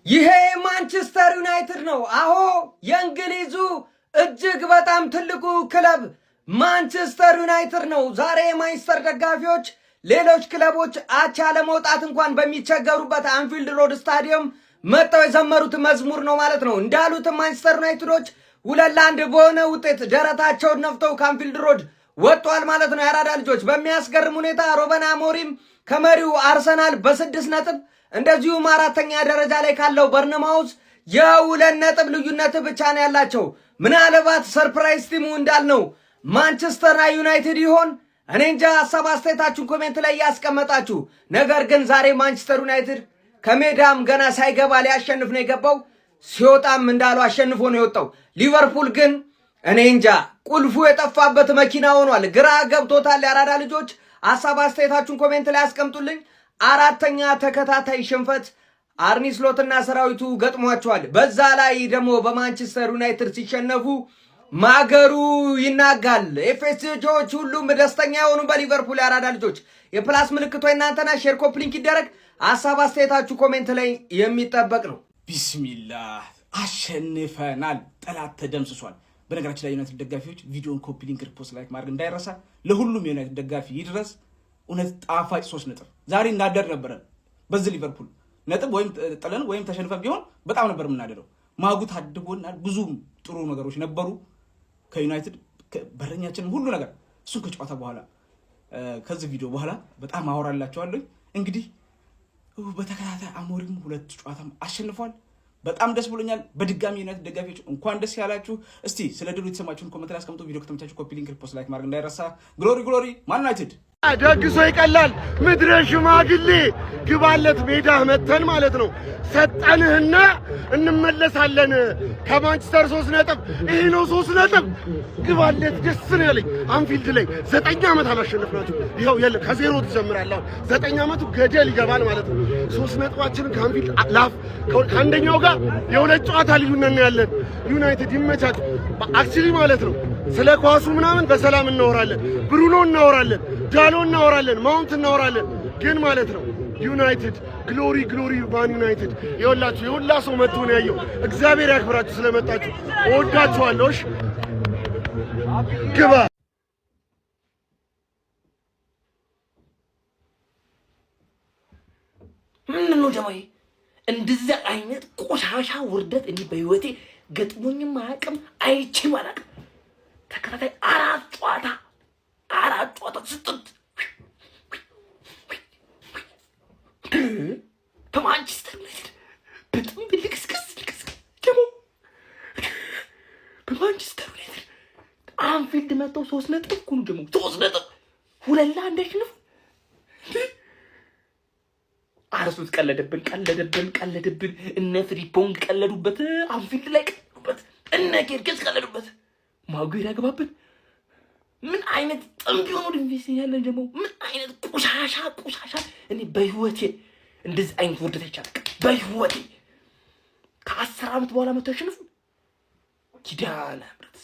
ይሄ ማንቸስተር ዩናይትድ ነው። አዎ የእንግሊዙ እጅግ በጣም ትልቁ ክለብ ማንቸስተር ዩናይትድ ነው። ዛሬ የማንቸስተር ደጋፊዎች ሌሎች ክለቦች አቻ ለመውጣት እንኳን በሚቸገሩበት አንፊልድ ሮድ ስታዲየም መጥተው የዘመሩት መዝሙር ነው ማለት ነው። እንዳሉት ማንቸስተር ዩናይትዶች 2-1 በሆነ ውጤት ደረታቸውን ነፍተው ከአንፊልድ ሮድ ወጥቷል ማለት ነው። የአራዳ ልጆች በሚያስገርም ሁኔታ ሩበን አሞሪም ከመሪው አርሰናል በ6 ነጥብ እንደዚሁም አራተኛ ደረጃ ላይ ካለው በርንማውዝ የ2 ነጥብ ልዩነት ብቻ ነው ያላቸው። ምናልባት ሰርፕራይዝ ቲሙ እንዳልነው ማንቸስተር ዩናይትድ ይሆን? እኔ እንጃ። ሀሳብ አስተያየታችሁን ኮሜንት ላይ ያስቀመጣችሁ። ነገር ግን ዛሬ ማንቸስተር ዩናይትድ ከሜዳም ገና ሳይገባ ሊያሸንፍ ነው የገባው። ሲወጣም እንዳለው አሸንፎ ነው የወጣው። ሊቨርፑል ግን እኔ እንጃ ቁልፉ የጠፋበት መኪና ሆኗል። ግራ ገብቶታል። የአራዳ ልጆች ሀሳብ አስተያየታችሁን ኮሜንት ላይ ያስቀምጡልኝ። አራተኛ ተከታታይ ሽንፈት አርኒ ስሎትና ሰራዊቱ ገጥሟቸዋል። በዛ ላይ ደግሞ በማንቸስተር ዩናይትድ ሲሸነፉ ማገሩ ይናጋል። ኤፍኤስጂዎች ሁሉም ደስተኛ የሆኑ በሊቨርፑል የአራዳ ልጆች የፕላስ ምልክቶ እናንተና ሼር ኮፕሊንክ ይደረግ። ሀሳብ አስተያየታችሁ ኮሜንት ላይ የሚጠበቅ ነው። ቢስሚላህ አሸንፈናል። ጠላት ተደምስሷል። በነገራችን ላይ ዩናይትድ ደጋፊዎች ቪዲዮን ኮፕሊንክ፣ ሪፖስት፣ ላይክ ማድረግ እንዳይረሳ። ለሁሉም የዩናይትድ ደጋፊ ይድረስ። እውነት ጣፋጭ 3 ነጥብ ዛሬ እናደር ነበረ። በዚህ ሊቨርፑል ነጥብ ወይም ጥለን ወይም ተሸንፈን ቢሆን በጣም ነበር የምናደረው። ማጉ ታድጎናል። ብዙ ጥሩ ነገሮች ነበሩ ከዩናይትድ በረኛችን ሁሉ ነገር። እሱን ከጨዋታ በኋላ ከዚህ ቪዲዮ በኋላ በጣም አወራላችኋለሁ። እንግዲህ በተከታታይ አሞሪም 2 ጨዋታም አሸንፏል። በጣም ደስ ብሎኛል። በድጋሚ ዩናይትድ ደጋፊዎች እንኳን ደስ ያላችሁ። እስቲ ስለ ድሉ የተሰማችሁን ኮሜንት ላይ አስቀምጡ። ቪዲዮ ከተመቻችሁ ኮፒ ሊንክ፣ ሪፖስት፣ ላይክ ማድረግ እንዳይረሳ። ግሎሪ ግሎሪ ማን ዩናይትድ። ደግሶ ይቀላል ምድረ ሽማግሌ ግባለት ሜዳ መተን ማለት ነው። ሰጠንህና እንመለሳለን። ከማንቸስተር 3 ነጥብ ይሄ ነው 3 ነጥብ ግባለት። ደስ ነው ያለኝ። አንፊልድ ላይ 9 ዓመት አላሸነፍናችሁ። ይኸው የለ ከዜሮ ትጀምራለህ። 9 ዓመቱ ገደል ይገባል ማለት ነው። 3 ነጥባችንን ከአንፊልድ ላፍ ከአንደኛው ጋር የ2 ጨዋታ ልዩነት ነው ያለን። ዩናይትድ ይመቻት አክቹሊ ማለት ነው። ስለ ኳሱ ምናምን በሰላም እናወራለን። ብሩኖ እናወራለን፣ ዳሎ እናወራለን፣ ማውንት እናወራለን። ግን ማለት ነው ዩናይትድ ግሎሪ ግሎሪ ማን ዩናይትድ ይወላችሁ የሁላ ሰው መጥቶ ነው ያየው። እግዚአብሔር ያክብራችሁ ስለመጣችሁ እወዳችኋለሁ። እሺ ግባ ምን ነው ጀማይ እንደዚህ አይነት ቆሻሻ ውርደት እኔ በህይወቴ ገጥሞኝም አያውቅም፣ አይቼም አላውቅም። ተከታታይ 4 ጨዋታ ስጥት በማንቸስተር ዩናይትድ በጣም ልክስክስ ደግሞ በማንቸስተር ዩናይትድ አንፊልድ መጥተው 3 ነጥብ ኩኑ ደግሞ 3 ነጥብ 2-1 አሸነፉ። አርሱት ቀለደብን። እነ ፍሪፖንግ ቀለዱበት፣ አንፊልድ ላይ ቀለዱበት፣ እነ ኬርኬስ ቀለዱበት፣ ማጉዌር ያገባብን። ምን አይነት ጥንብ የሆኑ ድንፌስ ያለን ደግሞ ምን አይነት ቆሻሻ። እኔ በህይወቴ እንደዚህ አይነት ውርደት አይቻልም። በህይወቴ ከ10 ዓመት በኋላ መጥተው ያሸነፉ ኪዳነ ምሕረት